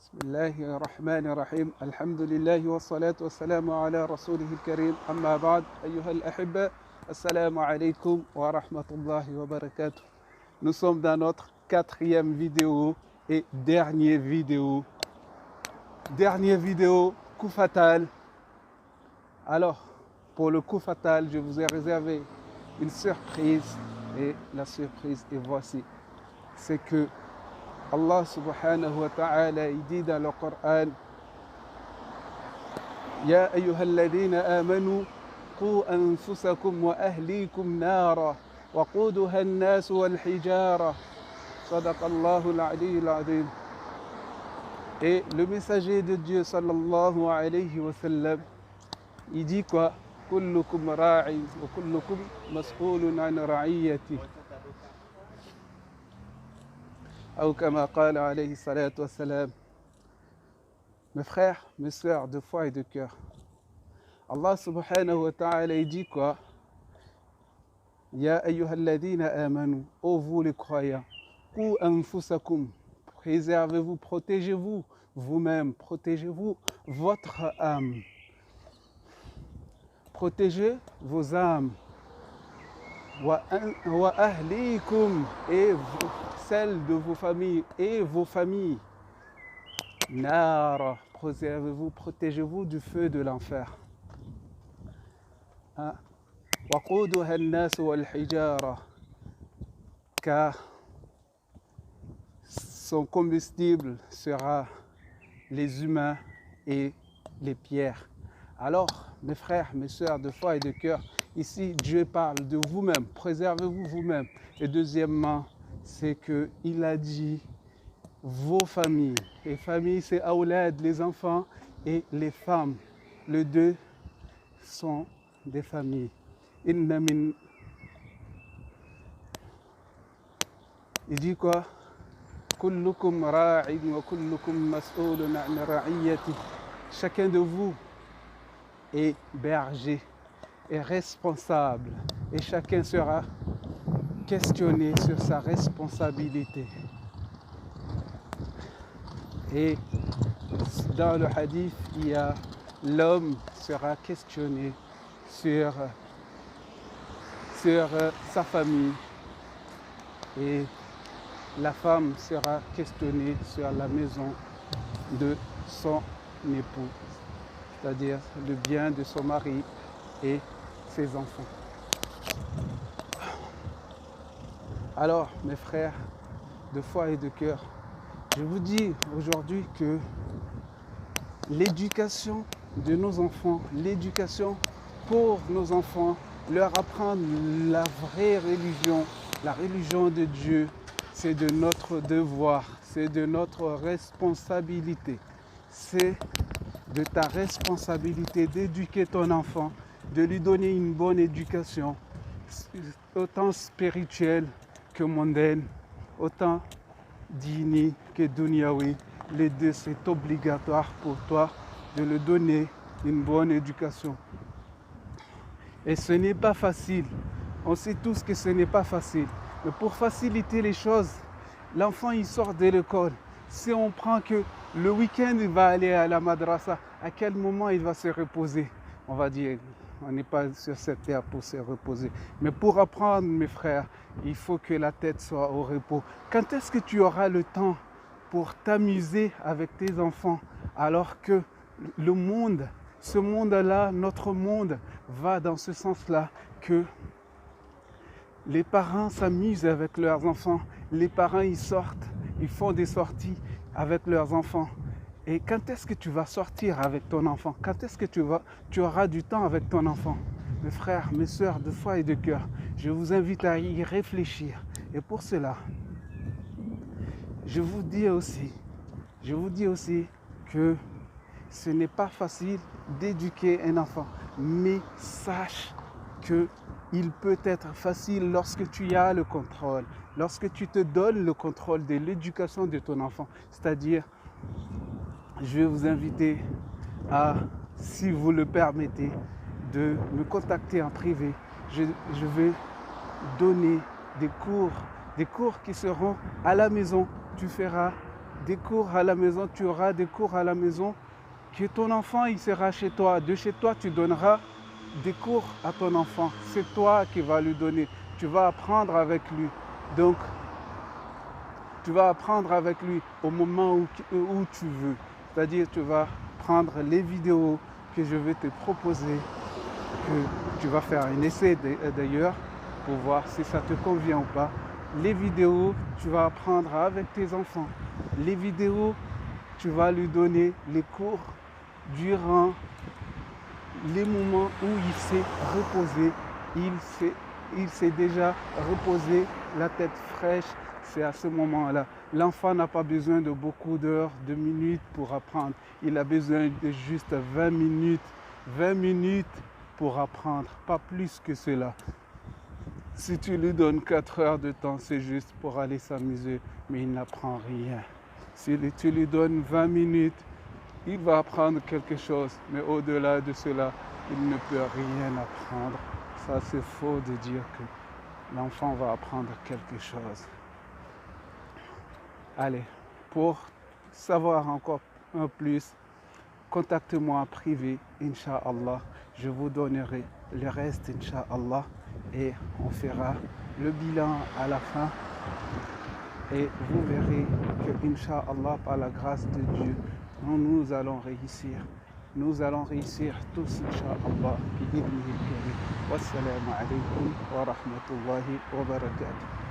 بسم الله الرحمن الرحيم الحمد لله والصلاة والسلام على رسوله الكريم أما بعد أيها الأحبة السلام عليكم ورحمة الله وبركاته. Nous sommes dans notre quatrième vidéo et dernière vidéo, coup fatal. Alors, pour le coup fatal, je vous ai réservé une surprise et la surprise est voici. C'est que Allah subhanahu wa ta'ala il dit dans le Coran Ya ayyuhalladhina amanu qu anfusakum wa ahlikum nara wa quduha an-nas wal hijara sadaqallahu al-aliyyul azim. Et le messager de Dieu sallallahu alayhi wa sallam il dit quoi? Kullukum ra'in wa kullukum mas'ulun an ra'iyati. Ou comme قال عليه الصلاة والسلام. Mes frères, mes sœurs de foi et de cœur, Allah subhanahu wa ta'ala il dit quoi? Ya ayyuhalladhina amanu, ô vous les croyants, qu anfusakum, préservez-vous, protégez-vous vous-même, protégez-vous votre âme, protégez vos âmes. Wa ahlikum, et celles de vos familles et vos familles. Nar, préservez-vous, protégez-vous du feu de l'enfer. Wa quduha an-nas wal hijara, car son combustible sera les humains et les pierres. Alors, mes frères, mes sœurs de foi et de cœur, ici, Dieu parle de vous-même, préservez-vous vous-même. Et deuxièmement, c'est qu'il a dit vos familles. Et famille, c'est awlad, les enfants et les femmes. Les deux sont des familles. Inna min... Il dit quoi? Kullukum ra'in wa kullukum mas'ulun an ra'iyati. Chacun de vous est berger, est responsable, et chacun sera questionné sur sa responsabilité. Et dans le hadith, il y a l'homme sera questionné sur sa famille et la femme sera questionnée sur la maison de son époux, c'est-à-dire le bien de son mari et ses enfants. Alors, mes frères de foi et de cœur, je vous dis aujourd'hui que l'éducation de nos enfants, l'éducation pour nos enfants, leur apprendre la vraie religion, la religion de Dieu, c'est de notre devoir, c'est de notre responsabilité. C'est de ta responsabilité d'éduquer ton enfant, de lui donner une bonne éducation, autant spirituelle que mondaine, autant dini que dunyawi. Les deux, c'est obligatoire pour toi de lui donner une bonne éducation. Et ce n'est pas facile. On sait tous que ce n'est pas facile. Mais pour faciliter les choses, l'enfant il sort de l'école. Si on prend que le week-end il va aller à la madrasa, à quel moment il va se reposer? On va dire, on n'est pas sur cette terre pour se reposer. Mais pour apprendre, mes frères, il faut que la tête soit au repos. Quand est-ce que tu auras le temps pour t'amuser avec tes enfants alors que le monde, ce monde-là, notre monde, va dans ce sens-là que les parents s'amusent avec leurs enfants, les parents ils sortent, ils font des sorties avec leurs enfants. Et quand est-ce que tu vas sortir avec ton enfant? Quand est-ce que tu auras du temps avec ton enfant? Mes frères, mes sœurs de foi et de cœur, je vous invite à y réfléchir. Et pour cela, je vous dis aussi que ce n'est pas facile d'éduquer un enfant, mais sache qu'il peut être facile lorsque tu as le contrôle, lorsque tu te donnes le contrôle de l'éducation de ton enfant. C'est-à-dire, je vais vous inviter à, si vous le permettez, de me contacter en privé. Je vais donner des cours qui seront à la maison. Tu feras des cours à la maison, tu auras des cours à la maison que ton enfant, il sera chez toi. De chez toi, tu donneras des cours à ton enfant. C'est toi qui vas lui donner. Tu vas apprendre avec lui. Donc, tu vas apprendre avec lui au moment où tu veux. C'est-à-dire, tu vas prendre les vidéos que je vais te proposer, que tu vas faire un essai d'ailleurs pour voir si ça te convient ou pas. Les vidéos, tu vas apprendre avec tes enfants. Les vidéos, tu vas lui donner les cours durant les moments où il s'est reposé, il s'est déjà reposé, la tête fraîche, c'est à ce moment-là. L'enfant n'a pas besoin de beaucoup d'heures, de minutes pour apprendre. Il a besoin de juste 20 minutes pour apprendre, pas plus que cela. Si tu lui donnes 4 heures de temps, c'est juste pour aller s'amuser, mais il n'apprend rien. Si tu lui donnes 20 minutes, il va apprendre quelque chose, mais au-delà de cela, il ne peut rien apprendre. Ça, c'est faux de dire que l'enfant va apprendre quelque chose. Allez, pour savoir encore un plus, contactez-moi en privé, Inch'Allah. Je vous donnerai le reste, Inch'Allah, et on fera le bilan à la fin. Et vous verrez que, Inch'Allah, par la grâce de Dieu, nous allons réussir. Nous allons réussir tous, Inch'Allah. Wassalamu alaikum wa rahmatullahi wa barakatuh.